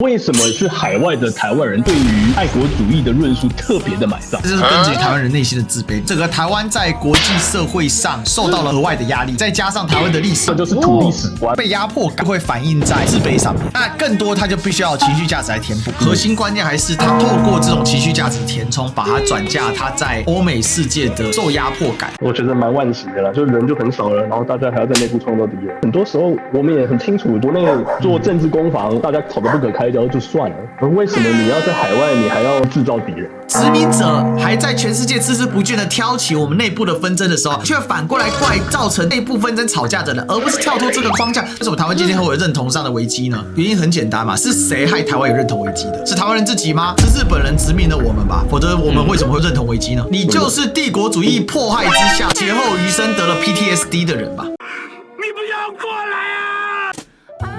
为什么是海外的台湾人对于爱国主义的论述特别的买账？这就是根据台湾人内心的自卑。整个台湾在国际社会上受到了额外的压力，再加上台湾的历史，这就是土地史观，被压迫感会反映在自卑上面。那更多他就必须要有情绪价值来填补。核心关键还是他透过这种情绪价值填充，把它转嫁他在欧美世界的受压迫感。我觉得蛮惋惜的啦，就人就很少了，然后大家还要在内部创造敌人。很多时候我们也很清楚，国内做政治攻防，大家吵得不可开交就算了，而为什么你要在海外，你还要制造敌人？殖民者还在全世界孜孜不倦地挑起我们内部的纷争的时候，却反过来怪造成内部纷争吵架的人，而不是跳脱这个框架。为什么台湾今天会有认同上的危机呢？原因很简单嘛，是谁害台湾有认同危机的？是台湾人自己吗？是日本人殖民了我们吧？否则我们为什么会认同危机呢？你就是帝国主义迫害之下劫后余生得了 PTSD 的人吧？你不要过来啊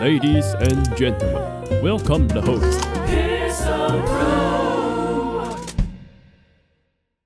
Ladies and gentlemen, welcome the host.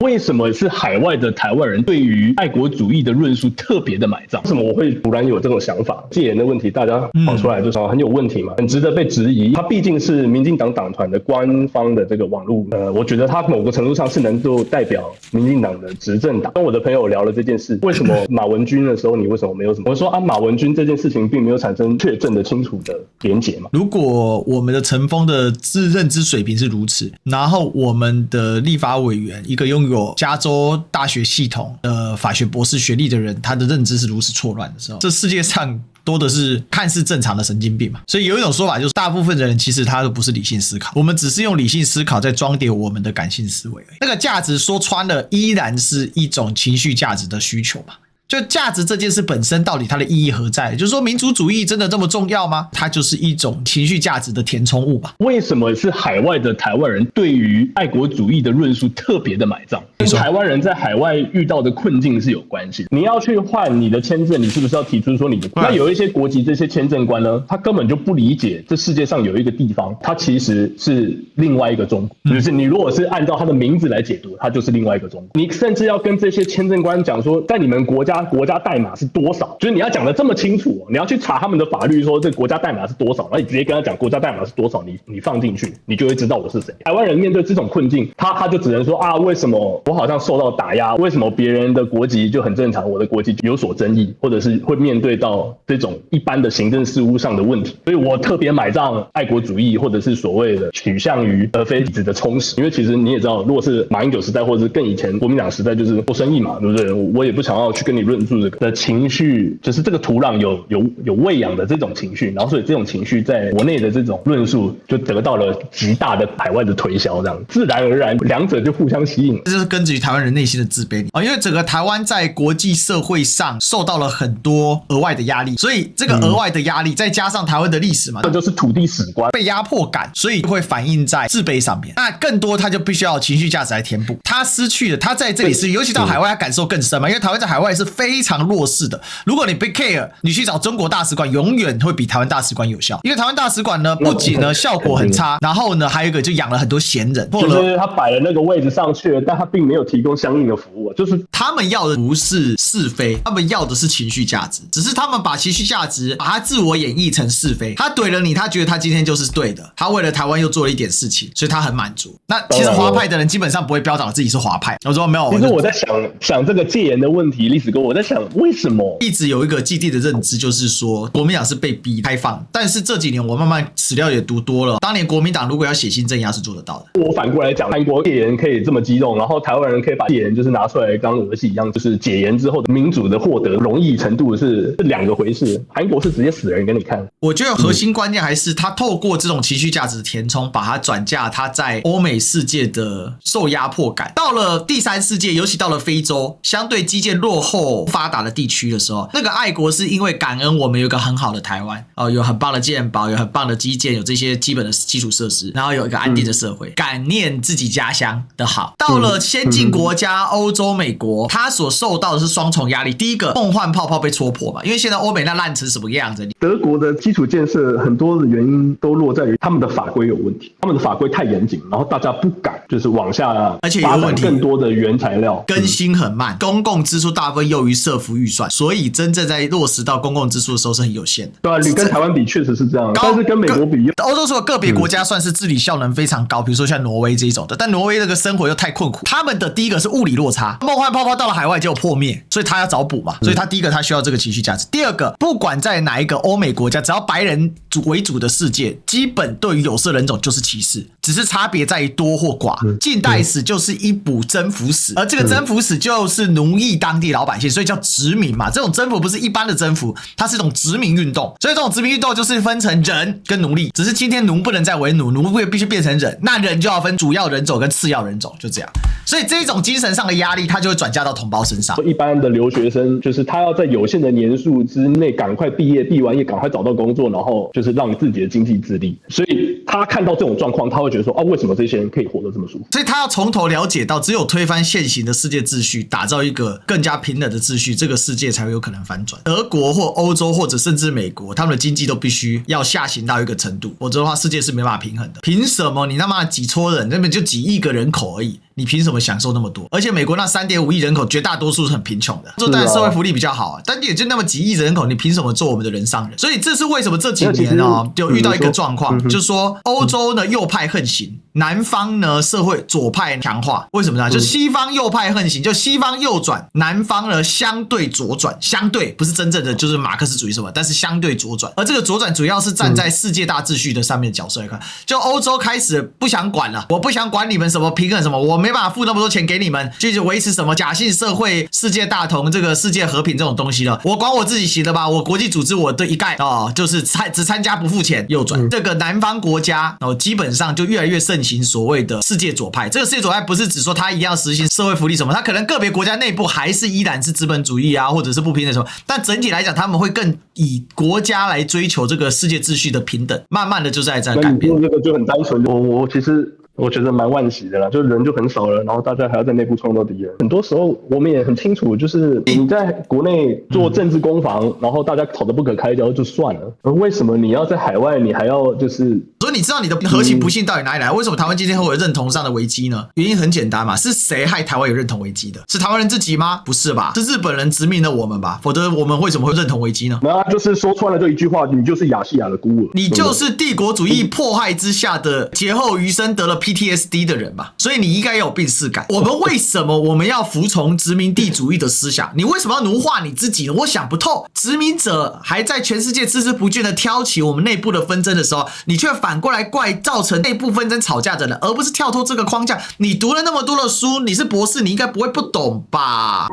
为什么是海外的台湾人对于爱国主义的论述特别的买账？为什么我会突然有这种想法？戒严的问题，大家跑出来就说很有问题嘛，很值得被质疑。它毕竟是民进党党团的官方的这个网络，我觉得它某个程度上是能够代表民进党的执政党。跟我的朋友聊了这件事，为什么马文君的时候你为什么没有什么？我说啊，马文君这件事情并没有产生确证的清楚的连结嘛。如果我们的陈峰的认知水平是如此，然后我们的立法委员一个拥有加州大学系统法学博士学历的人，他的认知是如此错乱的时候，这世界上多的是看似正常的神经病嘛。所以有一种说法就是，大部分的人其实他都不是理性思考，我们只是用理性思考在装点我们的感性思维而已。那个价值说穿了，依然是一种情绪价值的需求嘛。就价值这件事本身到底它的意义何在？就是说民族主义真的这么重要吗？它就是一种情绪价值的填充物吧。为什么是海外的台湾人对于爱国主义的论述特别的买账？跟台湾人在海外遇到的困境是有关系的。你要去换你的签证，你是不是要提出说你的？那有一些国籍这些签证官呢，他根本就不理解这世界上有一个地方，它其实是另外一个中国。就是你如果是按照他的名字来解读，它就是另外一个中国。你甚至要跟这些签证官讲说，在你们国家代码是多少，就是你要讲的这么清楚哦，你要去查他们的法律说这国家代码是多少，然后你直接跟他讲国家代码是多少，你放进去，你就会知道我是谁。台湾人面对这种困境，他就只能说啊，为什么我好像受到打压？为什么别人的国籍就很正常，我的国籍有所争议，或者是会面对到这种一般的行政事务上的问题？所以我特别买账爱国主义，或者是所谓的取向于而非体制的充实。因为其实你也知道，如果是马英九时代，或者是更以前国民党时代，就是做生意嘛，对不对？我也不想要去跟你论述的情绪，就是这个土壤有喂养的这种情绪，然后所以这种情绪在国内的这种论述就得到了极大的海外的推销，这样自然而然两者就互相吸引。这就是根植于台湾人内心的自卑因为整个台湾在国际社会上受到了很多额外的压力，所以这个额外的压力再加上台湾的历史嘛，这就是土地史观，被压迫感，所以会反映在自卑上面。那更多他就必须要有情绪价值来填补，他失去了，他在这里是，尤其到海外他感受更深嘛，因为台湾在海外是非常弱势的。如果你不 care， 你去找中国大使馆，永远会比台湾大使馆有效。因为台湾大使馆呢，不仅呢效果很差，然后呢还有一个就养了很多闲人，就是他摆了那个位置上去了，但他并没有提供相应的服务，就是他们要的不是是非，他们要的是情绪价值，只是他们把情绪价值把它自我演绎成是非。他怼了你，他觉得他今天就是对的，他为了台湾又做了一点事情，所以他很满足。那其实华派的人基本上不会标榜自己是华派。我说没有，其实我在想这个戒严的问题，历史哥，我在想为什么一直有一个既定的认知，就是说国民党是被逼开放，但是这几年我慢慢史料也读多了，当年国民党如果要血腥镇压是做得到的。我反过来讲，韩国戒严可以这么激动，然后台湾人可以把戒严就是拿出来当儿戏一样，就是解严之后的民主的获得容易程度是两个回事。韩国是直接死人给你看。我觉得核心关键还是他透过这种情绪价值的填充，把它转嫁他在欧美世界的受压迫感。到了第三世界，尤其到了非洲相对基建落后发达的地区的时候，那个爱国是因为感恩我们有一个很好的台湾有很棒的健保，有很棒的基建，有这些基本的基础设施，然后有一个安定的社会，感念自己家乡的好。到了先进国家欧洲美国，他所受到的是双重压力。第一个，梦幻泡泡被戳破嘛，因为现在欧美那烂成什么样子。德国的基础建设很多的原因都落在于他们的法规有问题，他们的法规太严谨，然后大家不敢就是往下而且有问题，更多的原材料更新很慢，公共支出大部分又囿于社福预算，所以真正在落实到公共支出的时候是很有限的。对啊，你跟台湾比确实是这样，但是跟美国比，欧洲说个别国家算是治理效能非常高，比如说像挪威这一种的，但挪威那个生活又太困苦，他们的第一个是物理落差，梦幻泡泡到了海外就有破灭，所以他要找补嘛，所以他第一个他需要这个情绪价值。第二个，不管在哪一个欧美国家，只要白人为主的世界，基本对于有色人种就是歧视，只是差别在于多或寡。近代史就是一部征服史，而这个征服史就是奴役当地老百姓，所以叫殖民嘛。这种征服不是一般的征服，它是一种殖民运动，所以这种殖民运动就是分成人跟奴隶，只是今天奴不能再为奴，奴必须变成人，那人就要分主要人种跟次要人种，就这样。所以这种精神上的压力，它就会转嫁到同胞身上。一般的留学生就是他要在有限的年数之内赶快毕业，毕完业赶快找到工作，然后就是让自己的经济自立。所以他看到这种状况，他会觉得说啊，为什么这些人可以活得这么舒服？所以他要从头了解到，只有推翻现行的世界秩序，打造一个更加平等的秩序，这个世界才会有可能翻转。德国或欧洲或者甚至美国，他们的经济都必须要下行到一个程度，否则的话，世界是没办法平衡的。凭什么你他妈几撮人，那边就几亿个人口而已？你凭什么享受那么多？而且美国那 3.5 亿人口绝大多数是很贫穷的，这当然社会福利比较好啊，但也就那么几亿人口，你凭什么做我们的人上人？所以这是为什么这几年就遇到一个状况，就是说欧洲呢右派横行，南方呢社会左派强化。为什么呢？就西方右派横行，就西方右转，南方呢相对左转，相对不是真正的就是马克思主义什么，但是相对左转。而这个左转主要是站在世界大秩序的上面的角色来看，就欧洲开始不想管了，我不想管你们什么平衡什么，我没办法付那么多钱给你们，去维持什么假性社会、世界大同、这个世界和平这种东西了。我管我自己行了吧？我国际组织我的一概就是只参加不付钱，右转。这个南方国家基本上就越来越盛行所谓的世界左派。这个世界左派不是指说它一样实行社会福利什么，它可能个别国家内部还是依然是资本主义啊，或者是不平等什么，但整体来讲，他们会更以国家来追求这个世界秩序的平等，慢慢的就在这改变。这个就很单纯，我其实。我觉得蛮惋惜的啦，就人就很少了，然后大家还要在内部创造敌人。很多时候我们也很清楚，就是你在国内做政治攻防，然后大家吵得不可开交就算了，而为什么你要在海外，你还要就是？所以你知道你的核心不幸到底哪里来？为什么台湾今天会有认同上的危机呢？原因很简单嘛，是谁害台湾有认同危机的？是台湾人自己吗？不是吧？是日本人殖民了我们吧？否则我们为什么会认同危机呢？那就是说穿了就一句话，你就是亚细亚的孤儿，你就是帝国主义迫害之下的劫后余生得了 PTSD 的人嘛，所以你应该有病耻感。我们为什么我们要服从殖民地主义的思想？你为什么要奴化你自己呢？我想不透。殖民者还在全世界孜孜不倦的挑起我们内部的纷争的时候，你却反过来怪造成内部纷争吵架的人，而不是跳脱这个框架。你读了那么多的书，你是博士，你应该不会不懂吧？